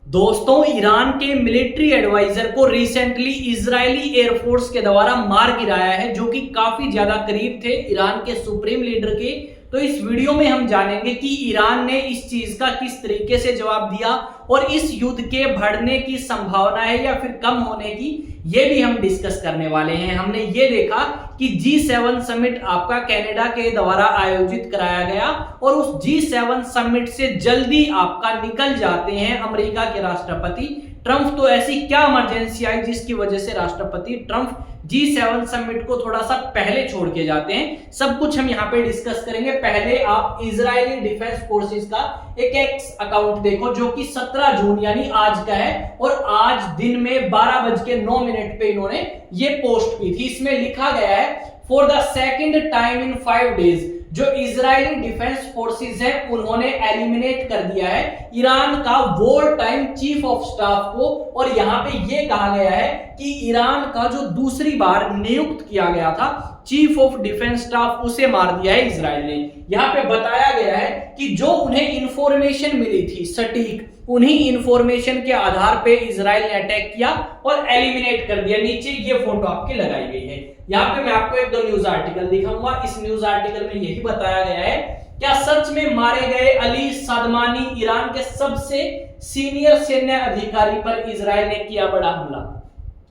दोस्तों, ईरान के military adviser को रिसेंटली इजरायली एयरफोर्स के द्वारा मार गिराया है, जो कि काफी ज्यादा करीब थे ईरान के सुप्रीम लीडर के। तो इस वीडियो में हम जानेंगे कि ईरान ने इस चीज का किस तरीके से जवाब दिया और इस युद्ध के बढ़ने की संभावना है या फिर कम होने की, ये भी हम डिस्कस करने वाले हैं। हमने ये देखा कि G7 समिट आपका कनाडा के द्वारा आयोजित कराया गया और उस G7 समिट से जल्दी आपका निकल जाते हैं अमेरिका के राष्ट्रपति ट्रंप। तो ऐसी क्या इमरजेंसी आई जिसकी वजह से राष्ट्रपति ट्रंप G7 समिट को थोड़ा सा पहले छोड़ के जाते हैं, सब कुछ हम यहाँ पे डिस्कस करेंगे। पहले आप इजरायली डिफेंस फोर्सेस का एक एक्स अकाउंट देखो, जो कि 17 जून यानी आज का है और आज दिन में 12:09 पे इन्होंने ये पोस्ट की थी। इसमें लिखा गया है, for the second time in 5 days जो इजरायली डिफेंस फोर्सेस है उन्होंने एलिमिनेट कर दिया है ईरान का war time chief of staff को। और यहां पे ये कहा गया है कि ईरान का जो दूसरी बार नियुक्त किया गया था चीफ ऑफ डिफेंस स्टाफ, उसे मार दिया है इजराइल ने। यहां पे बताया गया है कि जो उन्हें इंफॉर्मेशन मिली थी सटीक, उन्हीं इंफॉर्मेशन के आधार पे इजराइल ने अटैक किया और एलिमिनेट कर दिया। नीचे ये फोटो आपकी लगाई गई है। यहाँ पे मैं आपको एक दो न्यूज आर्टिकल दिखाऊंगा। इस न्यूज आर्टिकल में यही बताया गया है, क्या सच में मारे गए अली सदमानी ईरान के सबसे सीनियर सैन्य अधिकारी पर इजराइल ने किया बड़ा हमला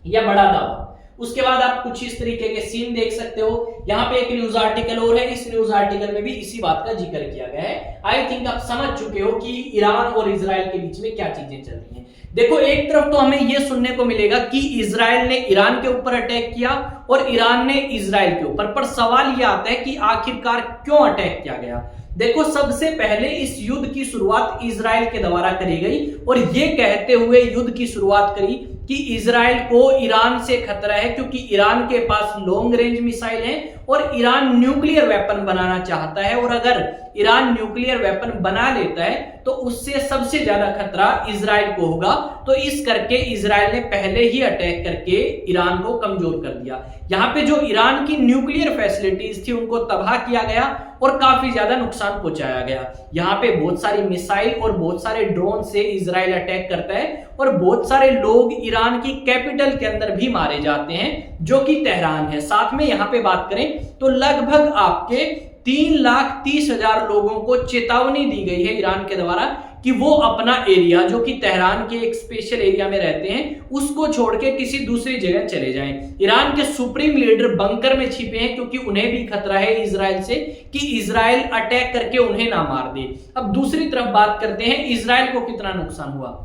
या बड़ा दावा। उसके बाद आप कुछ इस तरीके के सीन देख सकते हो। यहाँ पे एक न्यूज आर्टिकल और है, इस न्यूज आर्टिकल में भी इसी बात का जिक्र किया गया है। आई थिंक आप समझ चुके हो कि ईरान और इजराइल के बीच में क्या चीजें चल रही हैं। देखो, एक तरफ तो हमें यह सुनने को मिलेगा कि इजराइल ने ईरान के ऊपर अटैक किया और ईरान ने इजराइल के ऊपर, पर सवाल यह आता है कि आखिरकार क्यों अटैक किया गया। देखो, सबसे पहले इस युद्ध की शुरुआत इजराइल के द्वारा करी गई और यह कहते हुए युद्ध की शुरुआत करी कि इजराइल को ईरान से खतरा है, क्योंकि ईरान के पास लॉन्ग रेंज मिसाइल है और ईरान न्यूक्लियर वेपन बनाना चाहता है। और अगर ईरान न्यूक्लियर वेपन बना लेता है तो उससे सबसे ज्यादा खतरा इजराइल को होगा। तो इस करके इजराइल ने पहले ही अटैक करके ईरान को कमजोर कर दिया। यहाँ पे जो ईरान की न्यूक्लियर फैसिलिटीज थी उनको तबाह किया गया और काफी ज्यादा नुकसान पहुंचाया गया। यहाँ पे बहुत सारी मिसाइल और बहुत सारे ड्रोन से इजराइल अटैक करता है और बहुत सारे लोग ईरान की कैपिटल के अंदर भी मारे जाते हैं, जो कि तेहरान है। साथ में यहाँ पे बात करें तो लगभग आपके 3,30,000 लोगों को चेतावनी दी गई है ईरान के द्वारा कि वो अपना एरिया, जो कि तेहरान के एक स्पेशल एरिया में रहते हैं, उसको छोड़ के किसी दूसरी जगह चले जाएं। ईरान के सुप्रीम लीडर बंकर में छिपे हैं, क्योंकि उन्हें भी खतरा है इजराइल से कि इजराइल अटैक करके उन्हें ना मार दे। अब दूसरी तरफ बात करते हैं, इजराइल को कितना नुकसान हुआ।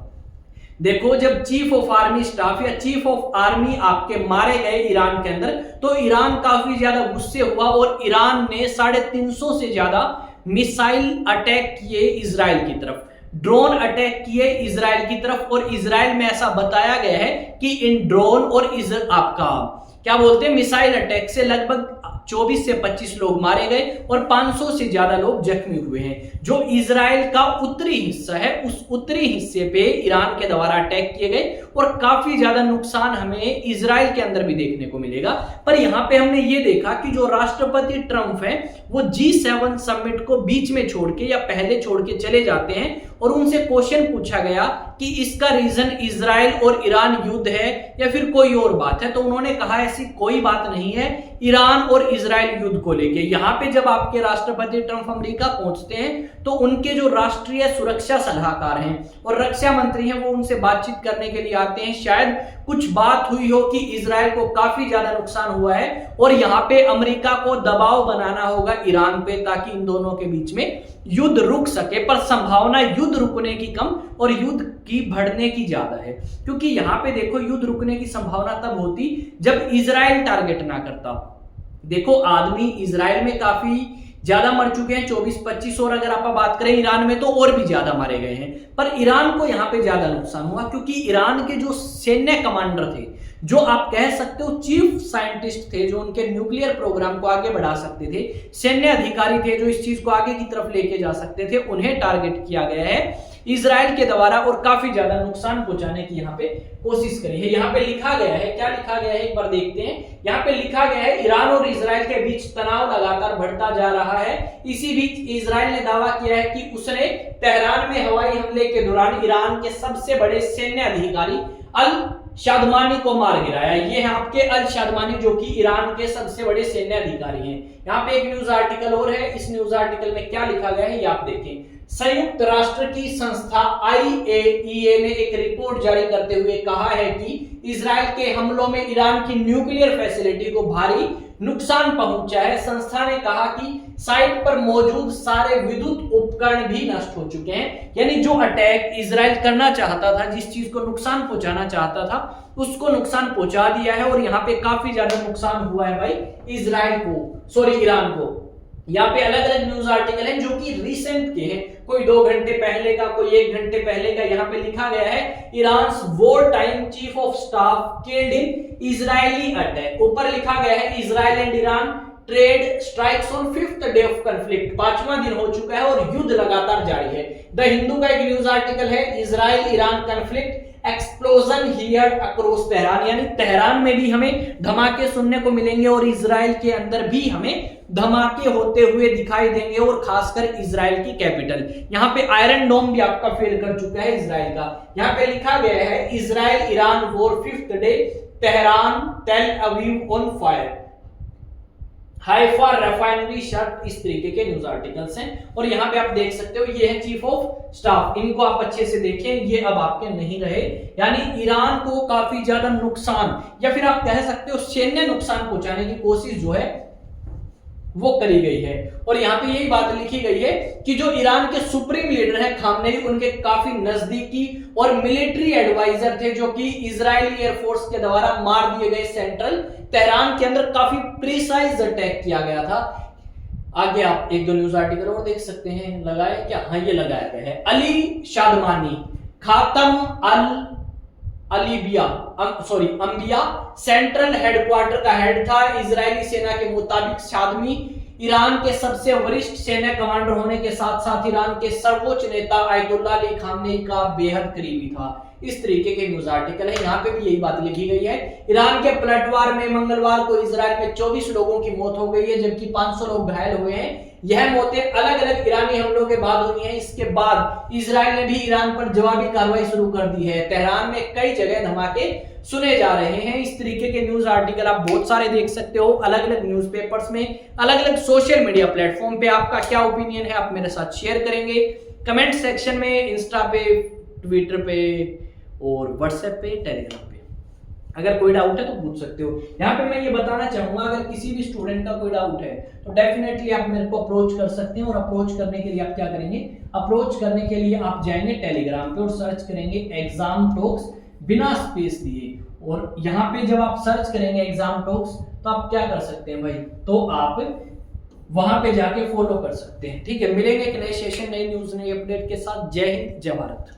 देखो, जब चीफ ऑफ आर्मी स्टाफ या चीफ ऑफ आर्मी आपके मारे गए ईरान के अंदर, तो ईरान काफी ज्यादा गुस्से हुआ और ईरान ने 350 से ज्यादा मिसाइल अटैक किए इजराइल की तरफ, ड्रोन अटैक किए इजराइल की तरफ। और इजराइल में ऐसा बताया गया है कि इन ड्रोन और आपका क्या बोलते हैं मिसाइल अटैक से लगभग 24 से 25 लोग मारे गए और 500 से ज्यादा लोग जख्मी हुए हैं। जो इजराइल का उत्तरी हिस्सा है, उस उत्तरी हिस्से पे ईरान के द्वारा अटैक किए गए और काफी ज्यादा नुकसान हमें इजराइल के अंदर भी देखने को मिलेगा। पर यहां पे हमने ये देखा कि जो राष्ट्रपति ट्रंप है वो G7 समिट को बीच में छोड़ के या पहले छोड़ के चले जाते हैं और उनसे क्वेश्चन पूछा गया कि इसका रीजन इजराइल और ईरान युद्ध है या फिर कोई और बात है। तो उन्होंने कहा ऐसी कोई बात नहीं है ईरान और इजराइल युद्ध को लेके। यहां पे जब आपके राष्ट्रपति ट्रंप अमेरिका पहुंचते हैं तो उनके जो राष्ट्रीय सुरक्षा सलाहकार हैं और रक्षा मंत्री हैं वो उनसे बातचीत करने के लिए आते हैं। शायद कुछ बात हुई हो कि इजराइल को काफी ज्यादा नुकसान हुआ है और यहाँ पे अमेरिका को दबाव बनाना होगा ईरान पे, ताकि इन दोनों के बीच में युद्ध रुक सके। पर संभावना युद्ध रुकने की कम और युद्ध की बढ़ने की ज्यादा है, क्योंकि यहाँ पे देखो युद्ध रुकने की संभावना तब होती जब इजराइल टारगेट ना करता। देखो, आदमी इजराइल में काफी ज्यादा मर चुके हैं, 24-25, और अगर आप बात करें ईरान में तो और भी ज्यादा मारे गए हैं। पर ईरान को यहां पे ज्यादा नुकसान हुआ, क्योंकि ईरान के जो सैन्य कमांडर थे, जो आप कह सकते हो चीफ साइंटिस्ट थे, जो उनके न्यूक्लियर प्रोग्राम को आगे बढ़ा सकते थे, सैन्य अधिकारी थे जो इस चीज को आगे की तरफ लेके जा सकते थे, उन्हें टारगेट किया गया है। इजराइल के द्वारा और काफी ज्यादा नुकसान पहुंचाने की यहाँ पे कोशिश करी है। यहाँ पे लिखा गया है, क्या लिखा गया है एक बार देखते हैं। यहाँ पे लिखा गया है ईरान और इजराइल के बीच तनाव लगातार बढ़ता जा रहा है। इसी बीच इजराइल ने दावा किया है कि उसने तेहरान में हवाई हमले के दौरान ईरान के सबसे बड़े सैन्य अधिकारी अल शादमानी को मार गिराया। ये है आपके अल शादमानी, जो कि ईरान के सबसे बड़े सैन्य अधिकारी हैं। यहाँ पे एक न्यूज आर्टिकल और है, इस न्यूज आर्टिकल में क्या लिखा गया है ये आप देखें। संयुक्त राष्ट्र की संस्था IAEA ने एक रिपोर्ट जारी करते हुए कहा है कि इजराइल के हमलों में ईरान की न्यूक्लियर फैसिलिटी को भारी नुकसान पहुंचा है। संस्था ने कहा कि साइट पर मौजूद सारे विद्युत उपकरण भी नष्ट हो चुके हैं। यानी जो अटैक इजराइल करना चाहता था, जिस चीज को नुकसान पहुंचाना चाहता था, उसको नुकसान पहुंचा दिया है। और यहाँ पे काफी ज्यादा नुकसान हुआ है भाई इजराइल को, सॉरी ईरान को। यहाँ पे अलग अलग न्यूज आर्टिकल हैं जो कि रिसेंट के हैं, कोई 2 घंटे पहले का, कोई 1 घंटे पहले का। यहाँ पे लिखा गया है Iran war time chief of staff killed in Israeli attack. ऊपर लिखा गया है Israel and Iran trade strikes on 5th day of conflict. 5वां दिन हो चुका है और युद्ध लगातार जारी है। द हिंदू का एक न्यूज आर्टिकल है Israel Iran conflict explosion here across Tehran. यानी तेहरान में भी हमें धमाके सुनने को मिलेंगे और इजराइल के अंदर भी हमें धमाके होते हुए दिखाई देंगे, और खासकर इजराइल की कैपिटल। यहाँ पे आयरन डोम भी आपका फेल कर चुका है इजराइल का। यहाँ पे लिखा गया है Israel Iran war 5th day, Tehran Tel Aviv on fire, Haifa refinery shut. इस तरीके के न्यूज आर्टिकल्स हैं। और यहाँ पे आप देख सकते हो ये है चीफ ऑफ स्टाफ, इनको आप अच्छे से देखें, ये अब आपके नहीं रहे। यानी ईरान को काफी ज्यादा नुकसान, या फिर आप कह सकते हो सैन्य नुकसान पहुंचाने की कोशिश जो है वो करी गई है। और यहाँ पे यही बात लिखी गई है कि जो ईरान के सुप्रीम लीडर हैं खामनेई, उनके काफी नजदीकी और मिलिट्री एडवाइजर थे, जो कि इजरायली एयरफोर्स के द्वारा मार दिए गए। सेंट्रल तेहरान के अंदर काफी प्रिसाइज अटैक किया गया था। आगे आप 1-2 न्यूज आर्टिकल और देख सकते हैं। लगाए क्या? हाँ, ये लगाया गया है अली शादमानी खातम अल अंबिया सेंट्रल हेडक्वार्टर का हेड था। इजरायली सेना के मुताबिक शादमी ईरान के सबसे वरिष्ठ सेना कमांडर होने के साथ साथ ईरान के सर्वोच्च नेता आयतुल्लाह अली खामनेई का बेहद करीबी था। इस तरीके के न्यूज आर्टिकल है। यहाँ पे भी यही बात लिखी गई है। ईरान के पलटवार में मंगलवार को इजराइल में 24 लोगों की मौत हो गई है, जबकि 500 लोग घायल हुए हैं। यह मौतें अलग अलग ईरानी हमलों के बाद हुई हैं। इसके बाद इजराइल ने भी ईरान पर जवाबी कार्रवाई शुरू कर दी है। तेहरान में कई जगह धमाके सुने जा रहे हैं। इस तरीके के न्यूज आर्टिकल आप बहुत सारे देख सकते हो अलग अलग न्यूज़पेपर्स में, अलग अलग सोशल मीडिया प्लेटफॉर्म पे। आपका क्या ओपिनियन है, आप मेरे साथ शेयर करेंगे कमेंट सेक्शन में, इंस्टा पे, ट्विटर पे और व्हाट्सएप पे, टेलीग्राम पे। अगर कोई डाउट है तो पूछ सकते हो। यहाँ पे मैं ये बताना चाहूंगा, अगर किसी भी स्टूडेंट का कोई डाउट है तो डेफिनेटली आप मेरे को अप्रोच कर सकते हैं। और अप्रोच करने के लिए आप क्या करेंगे, अप्रोच करने के लिए आप जाएंगे टेलीग्राम पे और सर्च करेंगे एग्जाम टॉक्स बिना स्पेस दिए। और यहाँ पे जब आप सर्च करेंगे एग्जाम टॉक्स तो आप क्या कर सकते हैं भाई, तो आप वहां पे जाके फॉलो कर सकते हैं। ठीक है, मिलेंगे एक नए सेशन, नई न्यूज, नई अपडेट के साथ। जय हिंद, जय भारत।